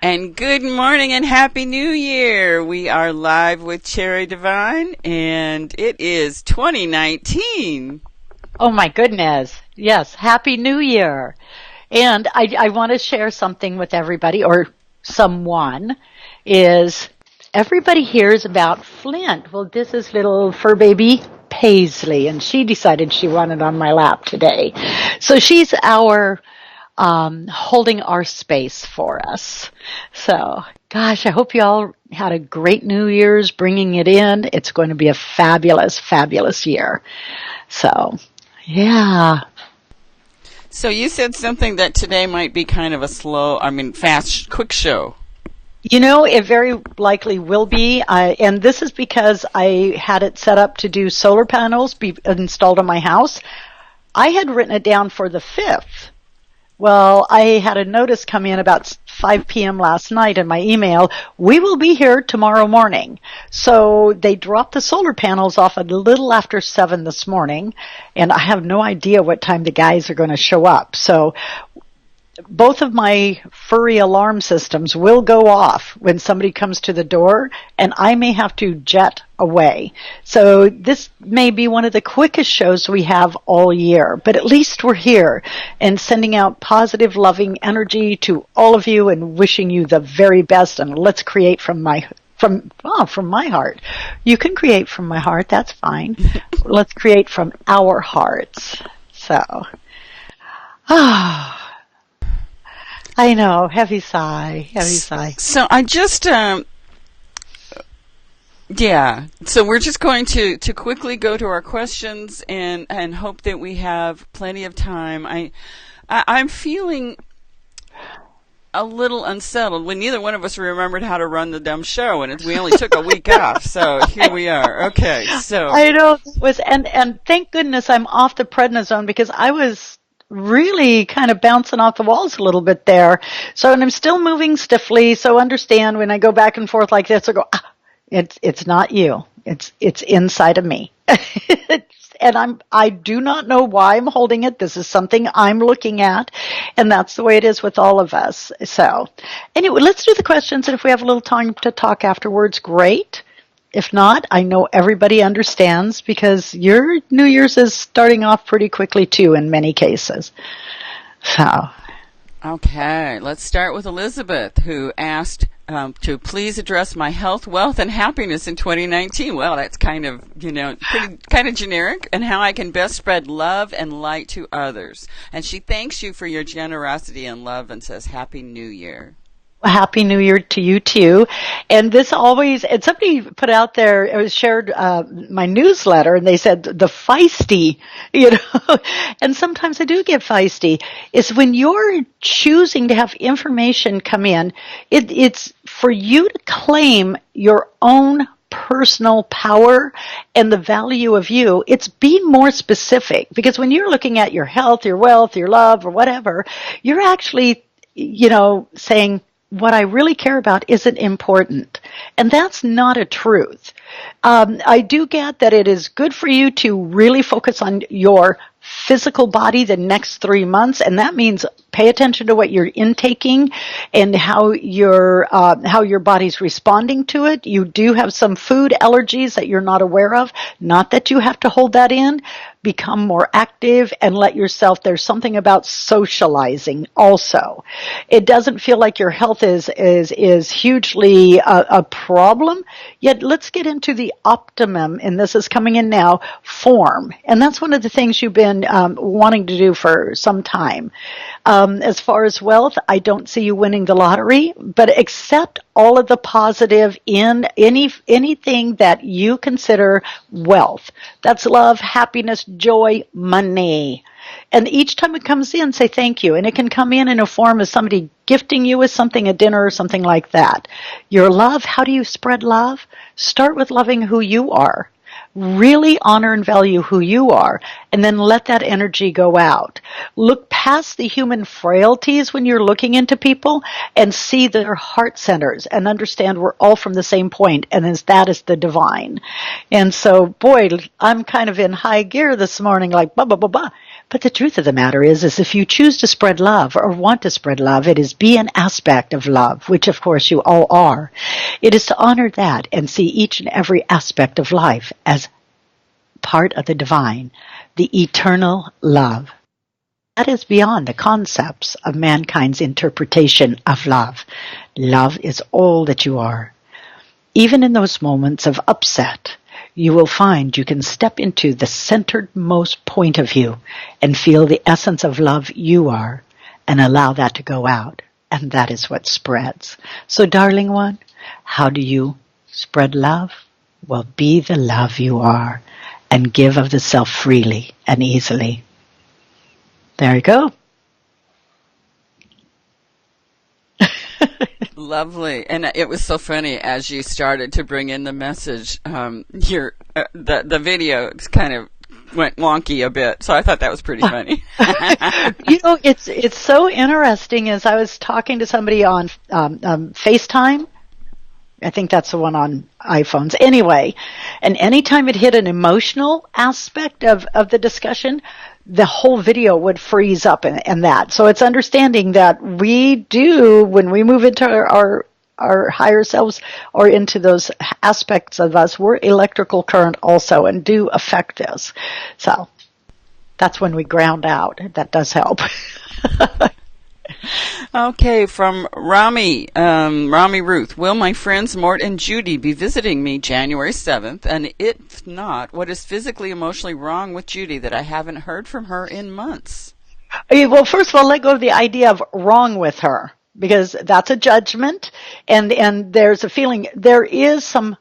And good morning and Happy New Year. We are live with Cherry Divine, and it is 2019. Oh my goodness. Yes, Happy New Year. And I want to share something with everybody, or someone, is everybody hears about Flint. Well, this is little fur baby Paisley, and she decided she wanted on my lap today. So she's our holding our space for us. So, gosh, I hope you all had a great New Year's bringing it in. It's going to be a fabulous, fabulous year. So, yeah. So you said something that today might be kind of a fast, quick show. You know, it very likely will be, and this is because I had it set up to do solar panels be installed on my house. I had written it down for the 5th. Well, I had a notice come in about 5 p.m. last night in my email. We will be here tomorrow morning. So they dropped the solar panels off a little after 7 this morning, and I have no idea what time the guys are going to show up. So both of my furry alarm systems will go off when somebody comes to the door, and I may have to jet away. So this may be one of the quickest shows we have all year, but at least we're here and sending out positive, loving energy to all of you and wishing you the very best. And let's create from my heart. You can create from my heart. That's fine. Let's create from our hearts. So, I know, heavy sigh. So I just, so we're just going to quickly go to our questions and hope that we have plenty of time. I'm feeling a little unsettled when neither one of us remembered how to run the dumb show, and we only took a week off. So here we are. Okay, so I know and thank goodness I'm off the prednisone, because I was really kind of bouncing off the walls a little bit there. So, and I'm still moving stiffly. So understand when I go back and forth like this, I go, it's not you. It's inside of me. And I do not know why I'm holding it. This is something I'm looking at. And that's the way it is with all of us. So anyway, let's do the questions. And if we have a little time to talk afterwards, great. If not, I know everybody understands, because your New Year's is starting off pretty quickly too in many cases. So. Okay, let's start with Elizabeth, who asked to please address my health, wealth, and happiness in 2019. Well, that's kind of generic, and how I can best spread love and light to others. And she thanks you for your generosity and love and says Happy New Year. Happy New Year to you too. And this always, and somebody put out there, it was shared my newsletter, and they said the feisty, and sometimes I do get feisty, is when you're choosing to have information come in, it's for you to claim your own personal power and the value of you. It's being more specific, because when you're looking at your health, your wealth, your love, or whatever, you're actually, saying, what I really care about isn't important. And that's not a truth. I do get that it is good for you to really focus on your physical body the next 3 months, and that means pay attention to what you're intaking and how your body's responding to it. You do have some food allergies that you're not aware of. Not that you have to hold that in. Become more active and let yourself, there's something about socializing also. It doesn't feel like your health is hugely a problem, yet let's get into the optimum, and this is coming in now, form. And that's one of the things you've been wanting to do for some time. As far as wealth, I don't see you winning the lottery, but accept all of the positive in anything that you consider wealth. That's love, happiness, joy, money. And each time it comes in, say thank you. And it can come in a form of somebody gifting you with something, a dinner or something like that. Your love, how do you spread love? Start with loving who you are. Really honor and value who you are, and then let that energy go out. Look past the human frailties when you're looking into people and see their heart centers and understand we're all from the same point, and that is the divine. And so, boy, I'm kind of in high gear this morning, like, blah, blah, blah, blah. But the truth of the matter is if you choose to spread love or want to spread love, it is be an aspect of love, which of course you all are. It is to honor that and see each and every aspect of life as part of the divine, the eternal love. That is beyond the concepts of mankind's interpretation of love. Love is all that you are. Even in those moments of upset, you will find you can step into the centeredmost point of you and feel the essence of love you are and allow that to go out. And that is what spreads. So, darling one, how do you spread love? Well, be the love you are and give of the self freely and easily. There you go. Lovely. And it was so funny as you started to bring in the message. The video kind of went wonky a bit, so I thought that was pretty funny. It's so interesting. As I was talking to somebody on FaceTime, I think that's the one on iPhones. Anyway, and anytime it hit an emotional aspect of the discussion, the whole video would freeze up in that. So it's understanding that we do, when we move into our higher selves or into those aspects of us, we're electrical current also and do affect this. So that's when we ground out. That does help. Okay, from Rami Ruth. Will my friends Mort and Judy be visiting me January 7th? And if not, what is physically, emotionally wrong with Judy that I haven't heard from her in months? Well, first of all, let go of the idea of wrong with her, because that's a judgment, and there's a feeling there is some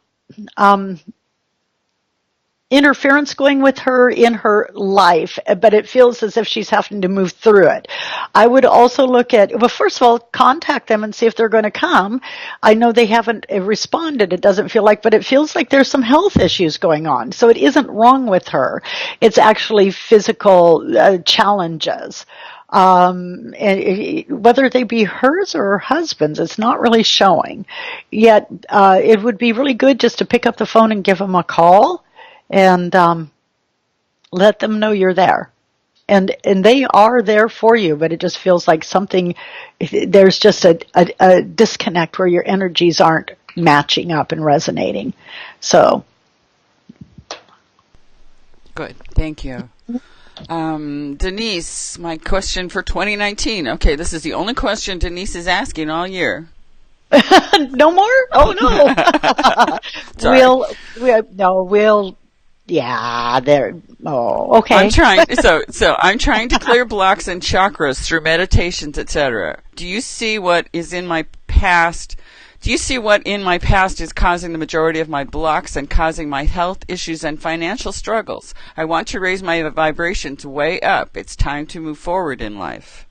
interference going with her in her life, but it feels as if she's having to move through it. I would also look at, well, first of all, contact them and see if they're going to come. I know they haven't responded, it doesn't feel like, but it feels like there's some health issues going on. So it isn't wrong with her. It's actually physical challenges. And whether they be hers or her husband's, it's not really showing. Yet, it would be really good just to pick up the phone and give them a call. And let them know you're there. And they are there for you, but it just feels like there's just a disconnect where your energies aren't matching up and resonating. So. Good. Thank you. Denise, my question for 2019. Okay, this is the only question Denise is asking all year. No more? Oh, no. Sorry. Yeah, there. Oh, okay. I'm trying to clear blocks and chakras through meditations, etc. Do you see what in my past is causing the majority of my blocks and causing my health issues and financial struggles? I want to raise my vibrations way up. It's time to move forward in life.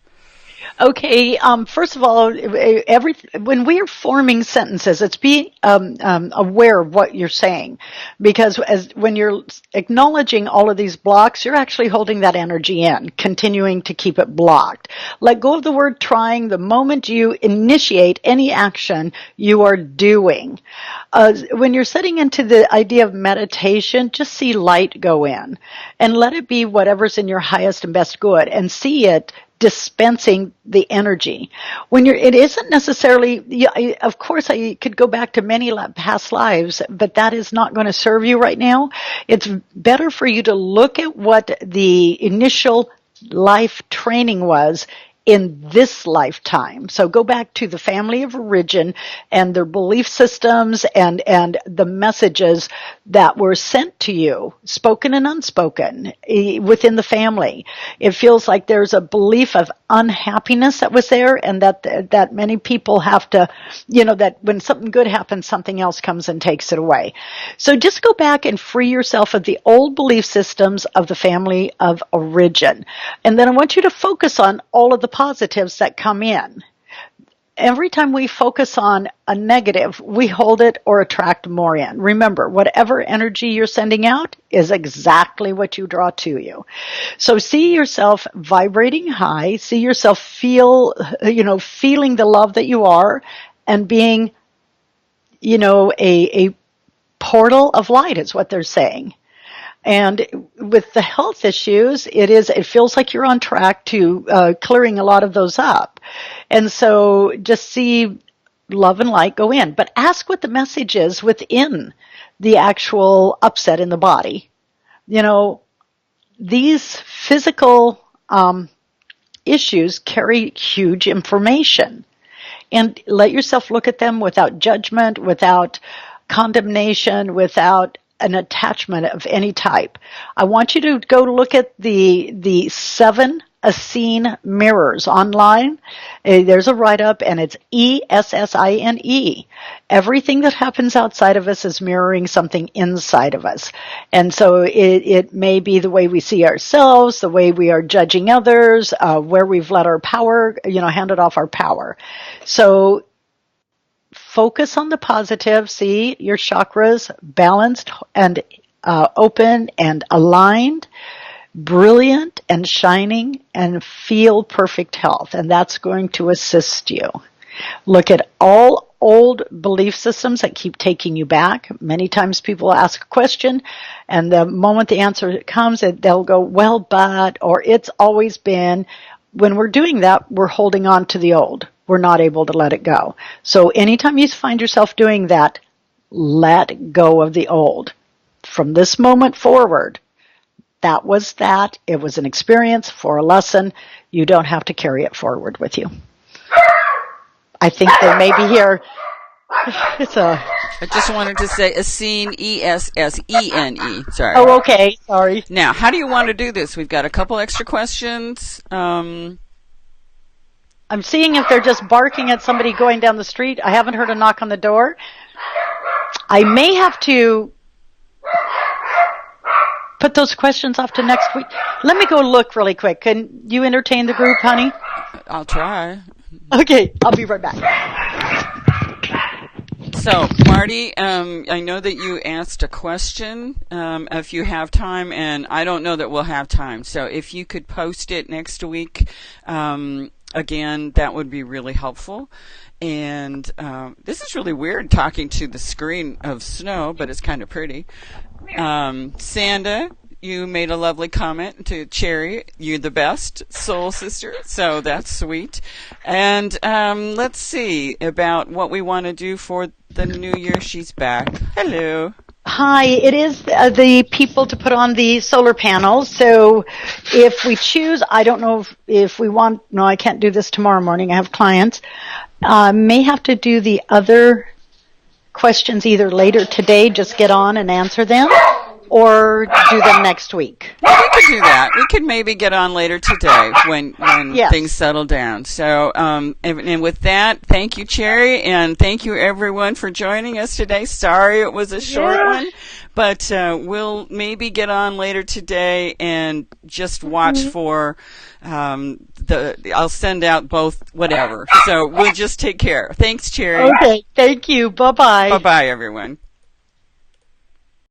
Okay, first of all, when we are forming sentences, it's being aware of what you're saying, because when you're acknowledging all of these blocks, you're actually holding that energy in, continuing to keep it blocked. Let go of the word trying. The moment you initiate any action, you are doing. When you're setting into the idea of meditation, just see light go in, and let it be whatever's in your highest and best good, and see it dispensing the energy. It isn't necessarily, of course I could go back to many past lives, but that is not going to serve you right now. It's better for you to look at what the initial life training was in this lifetime. So go back to the family of origin and their belief systems and the messages that were sent to you, spoken and unspoken, within the family. It feels like there's a belief of unhappiness that was there, and that many people have to, that when something good happens, something else comes and takes it away. So just go back and free yourself of the old belief systems of the family of origin. And then I want you to focus on all of the positives that come in. Every time we focus on a negative, we hold it or attract more in. Remember, whatever energy you're sending out is exactly what you draw to you. So see yourself vibrating high, see yourself feeling the love that you are, and being, a portal of light is what they're saying. And with the health issues, it feels like you're on track to clearing a lot of those up. And so just see love and light go in. But ask what the message is within the actual upset in the body. You know, these physical issues carry huge information. And let yourself look at them without judgment, without condemnation, without an attachment of any type. I want you to go look at the 7 Essene Mirrors online. There's a write-up, and it's Essene. Everything that happens outside of us is mirroring something inside of us. And so it may be the way we see ourselves, the way we are judging others, where we've let our power, handed off our power. So focus on the positive. See your chakras balanced and open and aligned, brilliant and shining, and feel perfect health. And that's going to assist you. Look at all old belief systems that keep taking you back. Many times people ask a question, and the moment the answer comes, they'll go, well, but, or it's always been. When we're doing that, we're holding on to the old. We're not able to let it go. So anytime you find yourself doing that, let go of the old. From this moment forward, that was that. It was an experience for a lesson. You don't have to carry it forward with you. I think they may be here. I just wanted to say Essene, Essene. Sorry. Oh, okay. Sorry. Now, how do you want to do this? We've got a couple extra questions. I'm seeing if they're just barking at somebody going down the street. I haven't heard a knock on the door. I may have to put those questions off to next week. Let me go look really quick. Can you entertain the group, honey? I'll try. Okay, I'll be right back. So, Marty, I know that you asked a question, if you have time, and I don't know that we'll have time. So if you could post it next week, again, that would be really helpful. And this is really weird talking to the screen of snow, but it's kind of pretty. Sanda, you made a lovely comment to Cherry. You're the best soul sister, so that's sweet. And let's see about what we want to do for the new year. She's back. Hello. Hi, it is the people to put on the solar panels. So if we choose, I don't know if we want, no, I can't do this tomorrow morning. I have clients. May have to do the other questions either later today, just get on and answer them, or do them next week. Well, we could do that. We could maybe get on later today when yes, things settle down. So, and with that, thank you, Cherry, and thank you, everyone, for joining us today. Sorry it was a short one, but we'll maybe get on later today and just watch for I'll send out both, whatever. So we'll just take care. Thanks, Cherry. Okay, thank you. Bye-bye. Bye-bye, everyone.